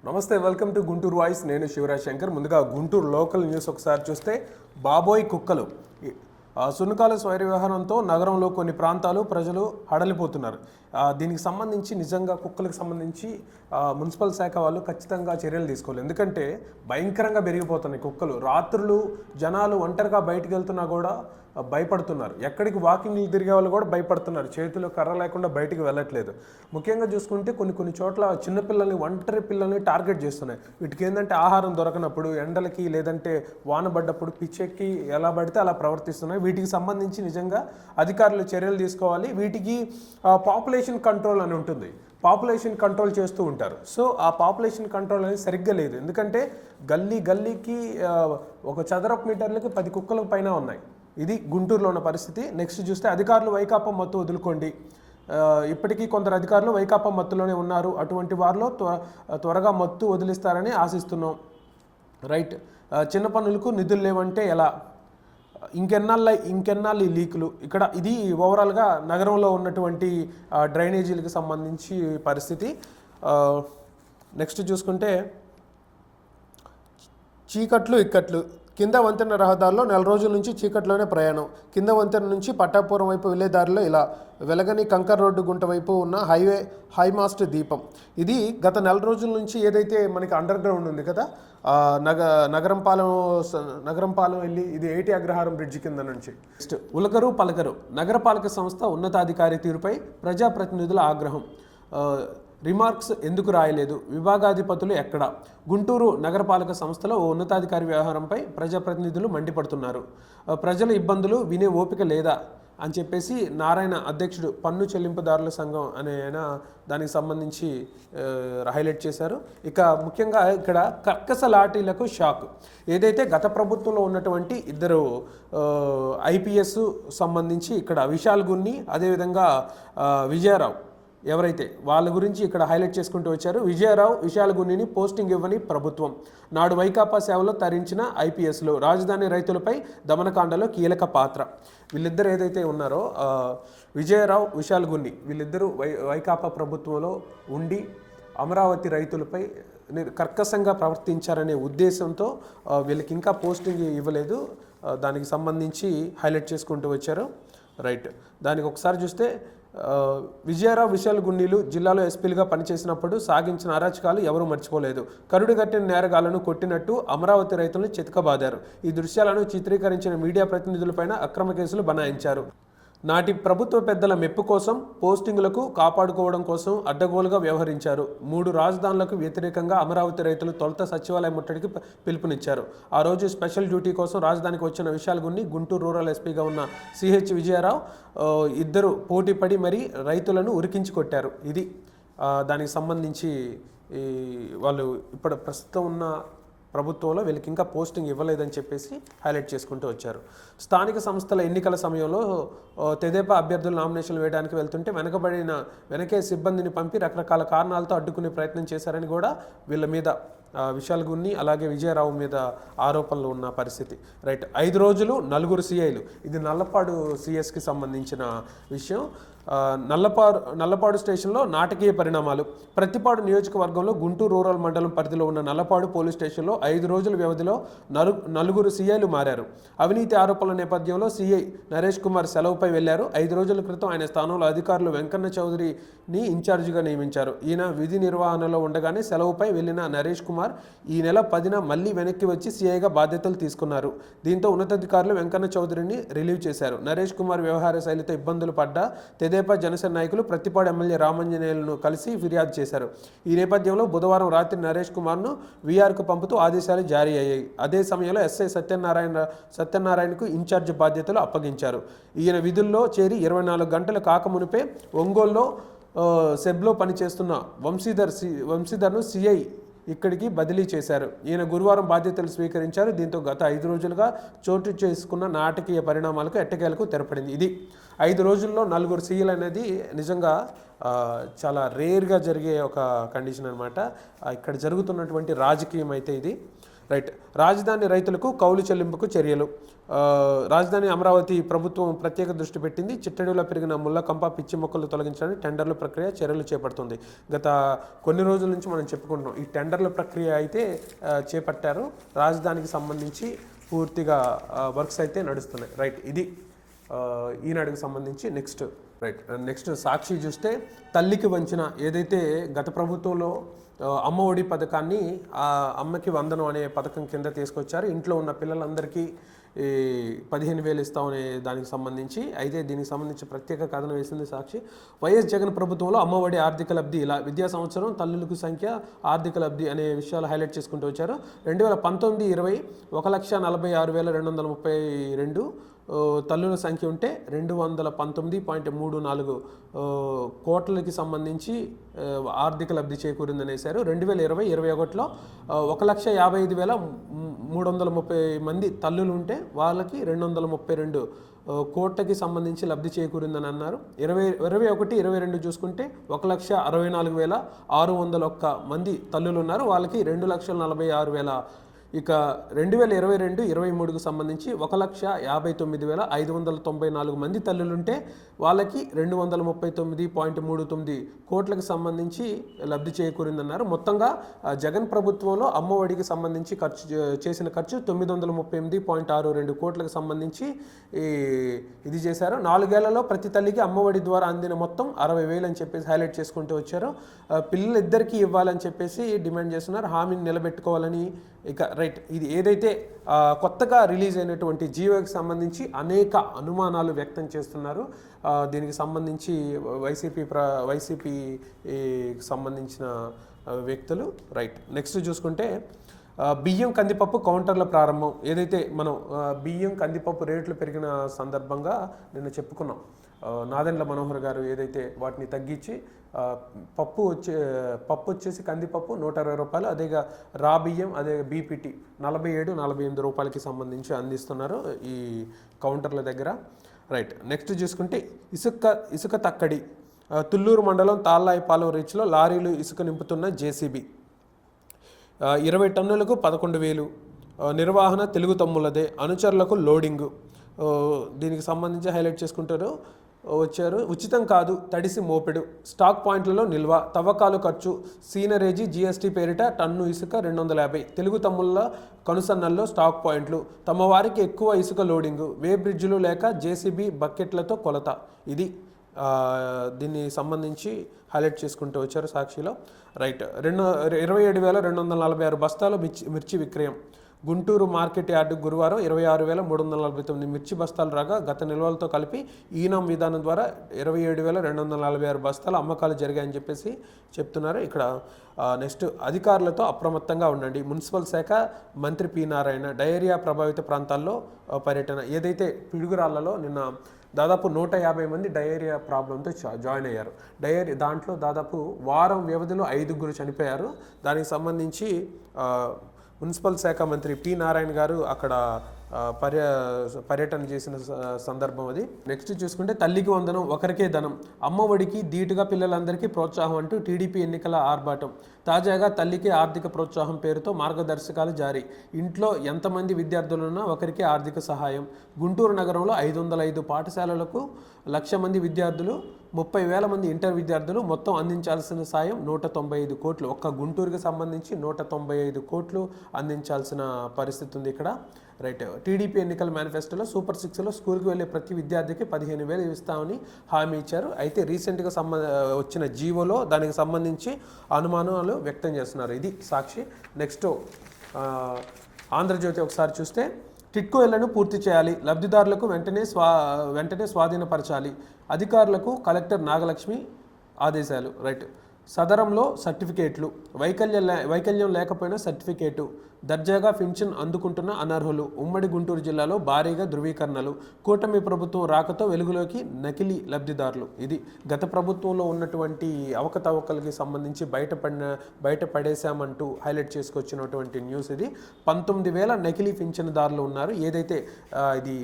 నమస్తే, welcome to Guntur voice. నేను శివరాజ్ శంకర్. ముందుగా గుంటూరు లోకల్ న్యూస్ ఒకసారి చూస్తే, బాబోయ్ కుక్కలు సునకాల స్వైర వ్యవహారంతో నగరంలో కొన్ని ప్రాంతాలు ప్రజలు హడలిపోతున్నారు. దీనికి సంబంధించి నిజంగా కుక్కలకు సంబంధించి మున్సిపల్ శాఖ వాళ్ళు ఖచ్చితంగా చర్యలు తీసుకోవాలి. ఎందుకంటే భయంకరంగా పెరిగిపోతున్నాయి కుక్కలు. రాత్రులు జనాలు ఒంటరిగా బయటకు వెళ్తున్నా కూడా భయపడుతున్నారు. ఎక్కడికి వాకింగ్ తిరిగే వాళ్ళు కూడా భయపడుతున్నారు. చేతిలో కర్ర లేకుండా బయటికి వెళ్ళట్లేదు. ముఖ్యంగా చూసుకుంటే కొన్ని చోట్ల చిన్నపిల్లల్ని, ఒంటరి పిల్లల్ని టార్గెట్ చేస్తున్నాయి. వీటికి ఏంటంటే ఆహారం దొరకనప్పుడు, ఎండలకి లేదంటే వాన పడ్డప్పుడు పిచ్చెక్కి ఎలా పడితే అలా ప్రవర్తిస్తున్నాయి. వీటికి సంబంధించి నిజంగా అధికారులు చర్యలు తీసుకోవాలి. వీటికి పాపులేషన్ కంట్రోల్ అని ఉంటుంది. పాపులేషన్ కంట్రోల్ చేస్తూ ఉంటారు. సో ఆ పాపులేషన్ కంట్రోల్ అనేది సరిగ్గా లేదు. ఎందుకంటే గల్లీకి ఒక చదరపు మీటర్లకి 10 కుక్కల పైన ఉన్నాయి. ఇది గుంటూరులో ఉన్న పరిస్థితి. నెక్స్ట్ చూస్తే అధికారులు వైకాపా మత్తు వదులుకోండి. ఇప్పటికీ కొందరు అధికారులు వైకాపా మత్తులోనే ఉన్నారు. అటువంటి వారిలో త్వరగా మత్తు వదిలిస్తారని ఆశిస్తున్నాం. చిన్న పనులకు నిధులు లేవంటే ఎలా? ఇంకెన్నాళ్ళు ఈ లీకులు? ఇక్కడ ఇది ఓవరాల్గా నగరంలో ఉన్నటువంటి డ్రైనేజీలకు సంబంధించి పరిస్థితి. నెక్స్ట్ చూసుకుంటే చీకట్లు ఇక్కట్లు. కింద వంతెన రహదారిలో 4 రోజుల నుంచి చీకట్లోనే ప్రయాణం. కింద వంతెన నుంచి పట్టాపురం వైపు వెళ్లే దారిలో ఇలా వెలగని కంకర్ రోడ్డు గుంట వైపు ఉన్న హైమాస్ట్ దీపం. ఇది గత 4 రోజుల నుంచి ఏదైతే మనకి అండర్ గ్రౌండ్ ఉంది కదా, నగరంపాలెం వెళ్ళి ఇది 80 అగ్రహారం బ్రిడ్జి కింద నుంచి. నెక్స్ట్ ఉలకరు పలకరు. నగరపాలక సంస్థ ఉన్నతాధికారి తీరుపై ప్రజాప్రతినిధుల ఆగ్రహం. రిమార్క్స్ ఎందుకు రాయలేదు? విభాగాధిపతులు ఎక్కడ? గుంటూరు నగరపాలక సంస్థలో ఓ ఉన్నతాధికారి వ్యవహారంపై ప్రజాప్రతినిధులు మండిపడుతున్నారు. ప్రజల ఇబ్బందులు వినే ఓపిక లేదా అని చెప్పేసి నారాయణ, అధ్యక్షుడు పన్ను చెల్లింపుదారుల సంఘం అనే ఆయన దానికి సంబంధించి హైలైట్ చేశారు. ఇక ముఖ్యంగా ఇక్కడ కర్కస లాఠీలకు షాక్. ఏదైతే గత ప్రభుత్వంలో ఉన్నటువంటి 2 ఐపీఎస్ సంబంధించి ఇక్కడ విశాల్ గున్ని, అదేవిధంగా విజయరావు, ఎవరైతే వాళ్ళ గురించి ఇక్కడ హైలైట్ చేసుకుంటూ వచ్చారు. విజయరావు, విశాల్ గున్నిని పోస్టింగ్ ఇవ్వని ప్రభుత్వం. నాడు వైకాపా సేవలో తరించిన ఐపీఎస్లు రాజధాని రైతులపై దమనకాండలో కీలక పాత్ర. వీళ్ళిద్దరు ఏదైతే ఉన్నారో విజయరావు, విశాల్ గున్ని, వీళ్ళిద్దరూ వైకాపా ప్రభుత్వంలో ఉండి అమరావతి రైతులపై కర్కశంగా ప్రవర్తించారనే ఉద్దేశంతో వీళ్ళకి ఇంకా పోస్టింగ్ ఇవ్వలేదు. దానికి సంబంధించి హైలైట్ చేసుకుంటూ వచ్చారు. దానికి ఒకసారి చూస్తే విజయరావు, విశాల్ గున్నీలు జిల్లాలో ఎస్పీలుగా పనిచేసినప్పుడు సాగించిన అరాచకాలు ఎవరూ మర్చిపోలేదు. కరుడుగట్టిన నేరగాళ్లను కొట్టినట్టు అమరావతి రైతులను చితకబాదారు. ఈ దృశ్యాలను చిత్రీకరించిన మీడియా ప్రతినిధులపైన అక్రమ కేసులు బనాయించారు. నాటి ప్రభుత్వ పెద్దల మెప్పు కోసం, పోస్టింగులకు కాపాడుకోవడం కోసం అడ్డగోలుగా వ్యవహరించారు. 3 రాజధానులకు వ్యతిరేకంగా అమరావతి రైతులు తొలుత సచివాలయ ముట్టడికి పిలుపునిచ్చారు. ఆ రోజు స్పెషల్ డ్యూటీ కోసం రాజధానికి వచ్చిన విశాల్ గున్ని, గుంటూరు రూరల్ ఎస్పీగా ఉన్న సిహెచ్ విజయరావు ఇద్దరు పోటీపడి మరీ రైతులను ఉరికించి కొట్టారు. ఇది దానికి సంబంధించి వాళ్ళు ఇప్పుడు ప్రస్తుతం ఉన్న ప్రభుత్వంలో వీళ్ళకి ఇంకా పోస్టింగ్ ఇవ్వలేదని చెప్పేసి హైలైట్ చేసుకుంటూ వచ్చారు. స్థానిక సంస్థల ఎన్నికల సమయంలో తెదేపా అభ్యర్థులు నామినేషన్లు వేయడానికి వెళ్తుంటే వెనకే సిబ్బందిని పంపి రకరకాల కారణాలతో అడ్డుకునే ప్రయత్నం చేశారని కూడా వీళ్ళ మీద విశాల్ గున్ని అలాగే విజయరావు మీద ఆరోపణలు ఉన్న పరిస్థితి. 5 రోజులు 4 సిఐలు. ఇది నల్లపాడు సిఎస్కి సంబంధించిన విషయం. నల్లపాడు స్టేషన్లో నాటకీయ పరిణామాలు. ప్రతిపాడు నియోజకవర్గంలో గుంటూరు రూరల్ మండలం పరిధిలో ఉన్న నల్లపాడు పోలీస్ స్టేషన్లో 5 రోజుల వ్యవధిలో 4 సిఐలు మారారు. అవినీతి ఆరోపణల నేపథ్యంలో సిఐ నరేష్ కుమార్ సెలవుపై వెళ్లారు. 5 రోజుల క్రితం ఆయన స్థానంలో అధికారులు వెంకన్న చౌదరిని ఇన్ఛార్జిగా నియమించారు. ఈయన విధి నిర్వహణలో ఉండగానే సెలవుపై వెళ్లిన నరేష్ కుమార్ ఈ నెల 10న మళ్లీ వెనక్కి వచ్చి సిఐగా బాధ్యతలు తీసుకున్నారు. దీంతో ఉన్నతాధికారులు వెంకన్న చౌదరిని రిలీవ్ చేశారు. నరేష్ కుమార్ వ్యవహార శైలితో ఇబ్బందులు పడ్డ తెదేపా జనసేన నాయకులు ప్రతిపాడు ఎమ్మెల్యే రామంజనేయులను కలిసి ఫిర్యాదు చేశారు. ఈ నేపథ్యంలో బుధవారం రాత్రి నరేష్ కుమార్ను వీఆర్కు పంపుతూ ఆదేశాలు జారీ అయ్యాయి. అదే సమయంలో ఎస్ఐ సత్యనారాయణకు ఇన్ఛార్జ్ బాధ్యతలు అప్పగించారు. ఈయన విధుల్లో చేరి 24 గంటలు కాకమునిపే ఒంగోలులో సెబ్లో పనిచేస్తున్న వంశీధర్ను సిఐ ఇక్కడికి బదిలీ చేశారు. ఈయన గురువారం బాధ్యతలు స్వీకరించారు. దీంతో గత 5 రోజులుగా చోటు చేసుకున్న నాటకీయ పరిణామాలకు ఎట్టకేలకు తెరపడింది. ఇది 5 రోజుల్లో 4 సీఎల్ అనేది నిజంగా చాలా రేర్గా జరిగే ఒక కండిషన్ అనమాట. ఇక్కడ జరుగుతున్నటువంటి రాజకీయం అయితే ఇది. రైట్. రాజధాని రైతులకు కౌలు చెల్లింపుకు చర్యలు. రాజధాని అమరావతి ప్రభుత్వం ప్రత్యేక దృష్టి పెట్టింది. చిట్టడిలో పెరిగిన ముళ్ళకంప, పిచ్చి మొక్కలు తొలగించడానికి టెండర్ల ప్రక్రియ చర్యలు చేపడుతుంది. గత కొన్ని రోజుల నుంచి మనం చెప్పుకుంటున్నాం, ఈ టెండర్ల ప్రక్రియ అయితే చేపట్టారు. రాజధానికి సంబంధించి పూర్తిగా వర్క్స్ అయితే నడుస్తున్నాయి. రైట్, ఇది ఈనాడుకు సంబంధించి. నెక్స్ట్ సాక్షి చూస్తే తల్లికి వంచిన ఏదైతే గత ప్రభుత్వంలో అమ్మ ఒడి పథకాన్ని అమ్మకి వందనం అనే పథకం కింద తీసుకొచ్చారు. ఇంట్లో ఉన్న పిల్లలందరికీ 15,000 ఇస్తామనే దానికి సంబంధించి. అయితే దీనికి సంబంధించి ప్రత్యేక కథనం వేసింది సాక్షి. వైఎస్ జగన్ ప్రభుత్వంలో అమ్మఒడి ఆర్థిక లబ్ధి ఇలా. విద్యా సంవత్సరం తల్లులకు సంఖ్య, ఆర్థిక లబ్ధి అనే విషయాలు హైలైట్ చేసుకుంటూ వచ్చారు. 2019-20 1,46,232 తల్లుల సంఖ్య ఉంటే 219.34 కోట్లకి సంబంధించి ఆర్థిక లబ్ధి చేకూరిందనేసారు. 2020-21లో 1,55,330 మంది తల్లులు ఉంటే వాళ్ళకి 232 కోట్లకి సంబంధించి లబ్ధి చేకూరిందని అన్నారు. 2021-22 చూసుకుంటే 1,64,601 మంది తల్లులు ఉన్నారు, వాళ్ళకి 2,46,000. ఇక 2022-23కు సంబంధించి 1,59,594 మంది తల్లులుంటే వాళ్ళకి 239.39 కోట్లకు సంబంధించి లబ్ధి చేకూరిందన్నారు. మొత్తంగా జగన్ ప్రభుత్వంలో అమ్మఒడికి సంబంధించి చేసిన ఖర్చు 938.62 కోట్లకు సంబంధించి ఇది చేశారు. 4 ఏళ్లలో ప్రతి తల్లికి అమ్మఒడి ద్వారా అందిన మొత్తం 60,000 అని చెప్పేసి హైలైట్ చేసుకుంటూ వచ్చారు. పిల్లలిద్దరికీ ఇవ్వాలని చెప్పేసి డిమాండ్ చేస్తున్నారు, హామీని నిలబెట్టుకోవాలని. ఇక రైట్, ఇది ఏదైతే కొత్తగా రిలీజ్ అయినటువంటి జీవోకి సంబంధించి అనేక అనుమానాలు వ్యక్తం చేస్తున్నారు. దీనికి సంబంధించి వైసీపీకి సంబంధించిన వ్యక్తులు. రైట్, నెక్స్ట్ చూసుకుంటే బియ్యం కందిపప్పు కౌంటర్ల ప్రారంభం. ఏదైతే మనం బియ్యం కందిపప్పు రేట్లు పెరిగిన సందర్భంగా నిన్న చెప్పుకున్నాం, నాదెండ్ల మనోహర్ గారు ఏదైతే వాటిని తగ్గించి పప్పు వచ్చేసి కందిపప్పు 120 రూపాయలు, అదేగా రా బియ్యం అదే బీపీటీ 47-48 రూపాయలకి సంబంధించి అందిస్తున్నారు ఈ కౌంటర్ల దగ్గర. రైట్, నెక్స్ట్ చూసుకుంటే ఇసుక తక్కడి. తుళ్ళూరు మండలం తాళ్ళాయిపాలెం రీచ్లో లారీలు ఇసుక నింపుతున్న జేసీబీ. 20 టన్నులకు 11,000. నిర్వహణ తెలుగు తమ్ములదే, అనుచరులకు లోడింగు. దీనికి సంబంధించి హైలైట్ చేసుకుంటారు వచ్చారు. ఉచితం కాదు తడిసి మోపెడు, స్టాక్ పాయింట్లలో నిల్వ, తవ్వకాలు ఖర్చు, సీనరేజీ జీఎస్టీ పేరిట టన్ను ఇసుక 250. తెలుగు తమ్ముళ్ళ కనుసన్నల్లో స్టాక్ పాయింట్లు, తమ వారికి ఎక్కువ ఇసుక లోడింగు, వే బ్రిడ్జ్లు లేక జేసీబీ బకెట్లతో కొలత. ఇది దీన్ని సంబంధించి హైలైట్ చేసుకుంటూ వచ్చారు సాక్షిలో. రైట్, 27,246 బస్తాలు మిర్చి విక్రయం. గుంటూరు మార్కెట్ యార్డు గురువారం 26,349 మిర్చి బస్తాలు రాగా గత నిల్వలతో కలిపి ఈనాం విధానం ద్వారా 27,246 బస్తాల అమ్మకాలు జరిగాయని చెప్పేసి చెప్తున్నారు. ఇక్కడ నెక్స్ట్ అధికారులతో అప్రమత్తంగా ఉండండి. మున్సిపల్ శాఖ మంత్రి పి నారాయణ డయేరియా ప్రభావిత ప్రాంతాల్లో పర్యటన. ఏదైతే పిడుగురాళ్లలో నిన్న దాదాపు 150 మంది డయేరియా ప్రాబ్లంతో జాయిన్ అయ్యారు. దాంట్లో దాదాపు వారం వ్యవధిలో 5 చనిపోయారు. దానికి సంబంధించి మున్సిపల్ శాఖ మంత్రి పి నారాయణ గారు అక్కడ పర్యటన చేసిన సందర్భం అది. నెక్స్ట్ చూసుకుంటే తల్లికి వందనం ఒకరికే ధనం, అమ్మ ఒడికి ధీటుగా పిల్లలందరికీ ప్రోత్సాహం అంటూ టీడీపీ ఎన్నికల ఆర్భాటం. తాజాగా తల్లికి ఆర్థిక ప్రోత్సాహం పేరుతో మార్గదర్శకాలు జారీ. ఇంట్లో ఎంతమంది విద్యార్థులున్నా ఒకరికి ఆర్థిక సహాయం. గుంటూరు నగరంలో 505 పాఠశాలలకు 1,00,000 మంది విద్యార్థులు, 30,000 మంది ఇంటర్ విద్యార్థులు మొత్తం అందించాల్సిన సాయం 195 కోట్లు. ఒక్క గుంటూరుకి సంబంధించి 195 కోట్లు అందించాల్సిన పరిస్థితి ఉంది ఇక్కడ. రైట్, టీడీపీ ఎన్నికల మేనిఫెస్టోలో సూపర్ 6లో స్కూల్కి వెళ్ళే ప్రతి విద్యార్థికి 15,000 ఇస్తామని హామీ ఇచ్చారు. అయితే రీసెంట్గా వచ్చిన జీవోలో దానికి సంబంధించి అనుమానాలు వ్యక్తం చేస్తున్నారు. ఇది సాక్షి. నెక్స్ట్ ఆంధ్రజ్యోతి ఒకసారి చూస్తే టిట్కో ఇళ్లను పూర్తి చేయాలి, లబ్ధిదారులకు వెంటనే స్వాధీనపరచాలి, అధికారులకు కలెక్టర్ నాగలక్ష్మి ఆదేశాలు. రైట్, సదరంలో సర్టిఫికేట్లు, వైకల్యం లేకపోయినా సర్టిఫికేటు, దర్జాగా పింఛన్ అందుకుంటున్న అనర్హులు. ఉమ్మడి గుంటూరు జిల్లాలో భారీగా ధృవీకరణలు. కూటమి ప్రభుత్వం రాకతో వెలుగులోకి నకిలీ లబ్ధిదారులు. ఇది గత ప్రభుత్వంలో ఉన్నటువంటి అవకతవకలకి సంబంధించి బయటపడేశామంటూ హైలైట్ చేసుకొచ్చినటువంటి న్యూస్ ఇది. 19,000 నకిలీ పింఛన్దారులు ఉన్నారు. ఏదైతే ఇది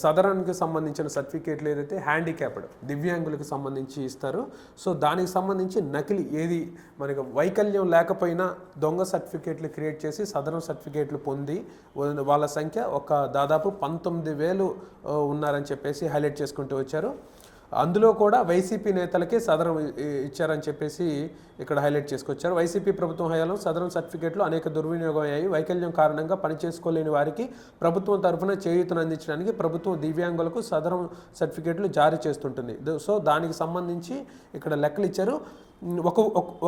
సదరన్కి సంబంధించిన సర్టిఫికేట్లు ఏదైతే హ్యాండిక్యాప్డ్ దివ్యాంగులకు సంబంధించి ఇస్తారు. సో దానికి సంబంధించి నకిలీ ఏది మనకి వైకల్యం లేకపోయినా దొంగ సర్టిఫికేట్లు క్రియేట్ చేసి సదరన్ సర్టిఫికేట్లు పొంది వాళ్ళ సంఖ్య దాదాపు 19,000 ఉన్నారని చెప్పేసి హైలైట్ చేసుకుంటూ వచ్చారు. అందులో కూడా వైసీపీ నేతలకే సదరం ఇచ్చారని చెప్పేసి ఇక్కడ హైలైట్ చేసుకొచ్చారు. వైసీపీ ప్రభుత్వం హయాంలో సదరం సర్టిఫికేట్లు అనేక దుర్వినియోగం అయ్యాయి. వైకల్యం కారణంగా పనిచేసుకోలేని వారికి ప్రభుత్వం తరఫున చేయూతను అందించడానికి ప్రభుత్వం దివ్యాంగులకు సదరం సర్టిఫికేట్లు జారీ చేస్తుంటుంది. సో దానికి సంబంధించి ఇక్కడ లెక్కలు ఇచ్చారు.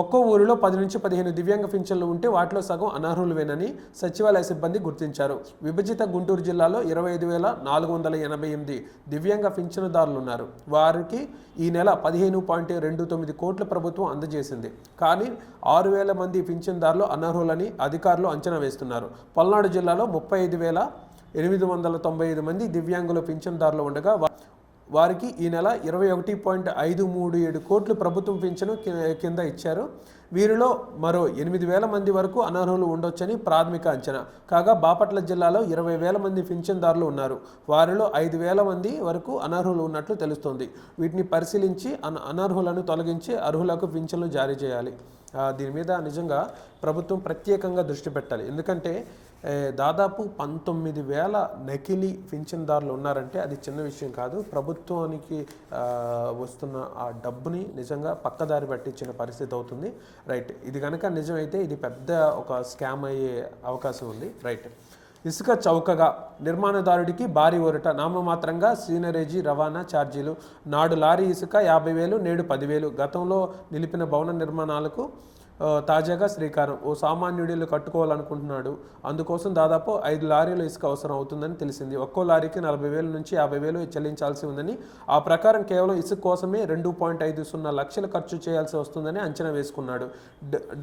ఒక్కో ఊరిలో 10 నుంచి 15 దివ్యాంగ పింఛన్లు ఉంటే వాటిలో సగం అనర్హులువేనని సచివాలయ సిబ్బంది గుర్తించారు. విభజిత గుంటూరు జిల్లాలో 25,488 దివ్యాంగ పింఛనుదారులు ఉన్నారు. వారికి ఈ నెల 15.29 కోట్ల ప్రభుత్వం అందజేసింది. కానీ 6,000 మంది పింఛన్దారులు అనర్హులని అధికారులు అంచనా వేస్తున్నారు. పల్నాడు జిల్లాలో 35,895 మంది దివ్యాంగుల పింఛన్దారులు ఉండగా వారికి ఈ నెల 21.537 కోట్లు ప్రభుత్వం పింఛను కింద ఇచ్చారు. వీరిలో మరో 8,000 మంది వరకు అనర్హులు ఉండొచ్చని ప్రాథమిక అంచనా. కాగా బాపట్ల జిల్లాలో 20,000 మంది పింఛన్దారులు ఉన్నారు. వారిలో 5,000 మంది వరకు అనర్హులు ఉన్నట్లు తెలుస్తోంది. వీటిని పరిశీలించి అనర్హులను తొలగించి అర్హులకు పింఛన్లు జారీ చేయాలి. దీని మీద నిజంగా ప్రభుత్వం ప్రత్యేకంగా దృష్టి పెట్టాలి. ఎందుకంటే దాదాపు 19,000 నకిలీ పింఛన్దారులు ఉన్నారంటే అది చిన్న విషయం కాదు. ప్రభుత్వానికి వస్తున్న ఆ డబ్బుని నిజంగా పక్కదారి పట్టించిన పరిస్థితి అవుతుంది. రైట్, ఇది కనుక నిజమైతే ఇది పెద్ద ఒక స్కామ్ అయ్యే అవకాశం ఉంది. రైట్, ఇసుక చౌకగా నిర్మాణదారుడికి భారీ ఊరట. నామమాత్రంగా సీనరేజీ రవాణా ఛార్జీలు. నాడు లారీ ఇసుక 50,000, నేడు 10,000. గతంలో నిలిపిన భవన నిర్మాణాలకు తాజాగా శ్రీకారం. ఓ సామాన్యుడిలు కట్టుకోవాలనుకుంటున్నాడు. అందుకోసం దాదాపు 5 లారీల ఇసుక అవసరం అవుతుందని తెలిసింది. ఒక్కో లారీకి 40,000 నుంచి 50,000 చెల్లించాల్సి ఉందని, ఆ ప్రకారం కేవలం ఇసుక కోసమే 2.50 లక్షలు ఖర్చు చేయాల్సి వస్తుందని అంచనా వేసుకున్నాడు.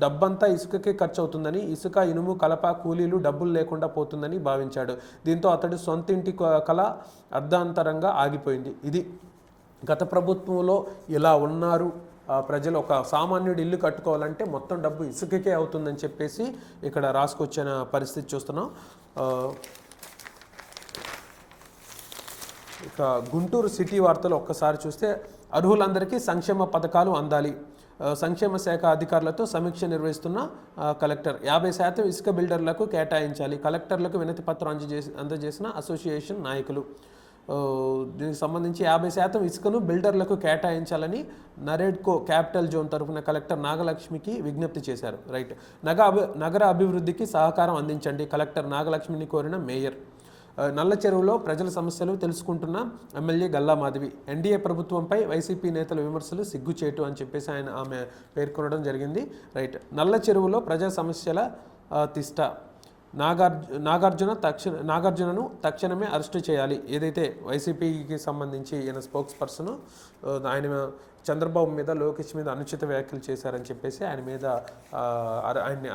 డబ్బంతా ఇసుకకే ఖర్చు అవుతుందని, ఇసుక, ఇనుము, కలప, కూలీలు డబ్బులు లేకుండా పోతుందని భావించాడు. దీంతో అతడు సొంతింటి కళ అర్ధాంతరంగా ఆగిపోయింది. ఇది గత ప్రభుత్వంలో ఇలా ఉన్నారు ప్రజలు. ఒక సామాన్యుడు ఇల్లు కట్టుకోవాలంటే మొత్తం డబ్బు ఇసుకకే అవుతుందని చెప్పేసి ఇక్కడ రాసుకొచ్చిన పరిస్థితి చూస్తున్నాం. ఇక గుంటూరు సిటీ వార్తలు ఒక్కసారి చూస్తే, అర్హులందరికీ సంక్షేమ పథకాలు అందాలి. సంక్షేమ శాఖ అధికారులతో సమీక్ష నిర్వహిస్తున్న కలెక్టర్. 50% ఇసుక బిల్డర్లకు కేటాయించాలి. కలెక్టర్లకు వినతి పత్రం అందజేసిన అసోసియేషన్ నాయకులు. దీనికి సంబంధించి 50% ఇసుకను బిల్డర్లకు కేటాయించాలని నరేడ్కో క్యాపిటల్ జోన్ తరఫున కలెక్టర్ నాగలక్ష్మికి విజ్ఞప్తి చేశారు. రైట్, నగర అభివృద్ధికి సహకారం అందించండి కలెక్టర్ నాగలక్ష్మిని కోరిన మేయర్. నల్ల చెరువులో ప్రజల సమస్యలు తెలుసుకుంటున్న ఎమ్మెల్యే గల్లా మాధవి. ఎన్డీఏ ప్రభుత్వంపై వైసీపీ నేతల విమర్శలు సిగ్గుచేటు అని చెప్పేసి ఆమె పేర్కొనడం జరిగింది. రైట్, నల్ల చెరువులో ప్రజా సమస్యల తిష్ట. నాగార్జునను తక్షణమే అరెస్టు చేయాలి. ఏదైతే వైసీపీకి సంబంధించి ఈయన స్పోక్స్ పర్సన్ ఆయన చంద్రబాబు మీద, లోకేష్ మీద అనుచిత వ్యాఖ్యలు చేశారని చెప్పేసి ఆయన్ని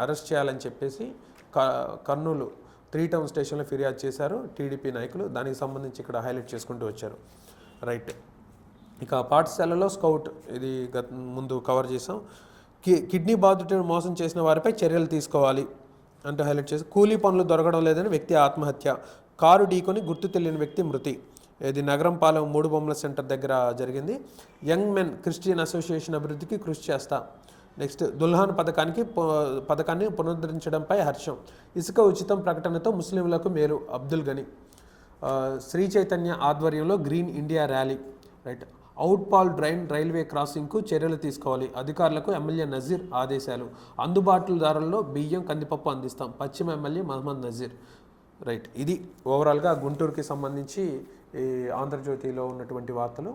అరెస్ట్ చేయాలని చెప్పేసి కర్నూలు 3 టౌన్ స్టేషన్లో ఫిర్యాదు చేశారు టీడీపీ నాయకులు. దానికి సంబంధించి ఇక్కడ హైలైట్ చేసుకుంటూ వచ్చారు. రైట్, ఇక పాఠశాలలో స్కౌట్, ఇది ముందు కవర్ చేసాం. కిడ్నీ బాధితులను మోసం చేసిన వారిపై చర్యలు తీసుకోవాలి అంటూ హైలైట్ చేసి, కూలీ పనులు దొరకడం లేదని వ్యక్తి ఆత్మహత్య. కారు ఢీకొని గుర్తు తెలియని వ్యక్తి మృతి. ఇది నగరంపాలెం 3 బొమ్మల సెంటర్ దగ్గర జరిగింది. యంగ్ మెన్ క్రిస్టియన్ అసోసియేషన్ అభివృద్ధికి కృషి చేస్తా. నెక్స్ట్, దుల్హాన్ పథకాన్ని పునరుద్ధరించడంపై హర్షం. ఇసుక ఉచితం ప్రకటనతో ముస్లింలకు మేలు. అబ్దుల్ గని. శ్రీ చైతన్య ఆధ్వర్యంలో green India rally. Right, outfall drain railway క్రాసింగ్కు చర్యలు తీసుకోవాలి. అధికారులకు ఎమ్మెల్యే నజీర్ ఆదేశాలు. అందుబాటుదారుల్లో బియ్యం, కందిపప్పు అందిస్తాం. పశ్చిమ ఎమ్మెల్యే మహమ్మద్ నజీర్. రైట్, ఇది ఓవరాల్గా గుంటూరుకి సంబంధించి ఈ ఆంధ్రజ్యోతిలో ఉన్నటువంటి వార్తలు.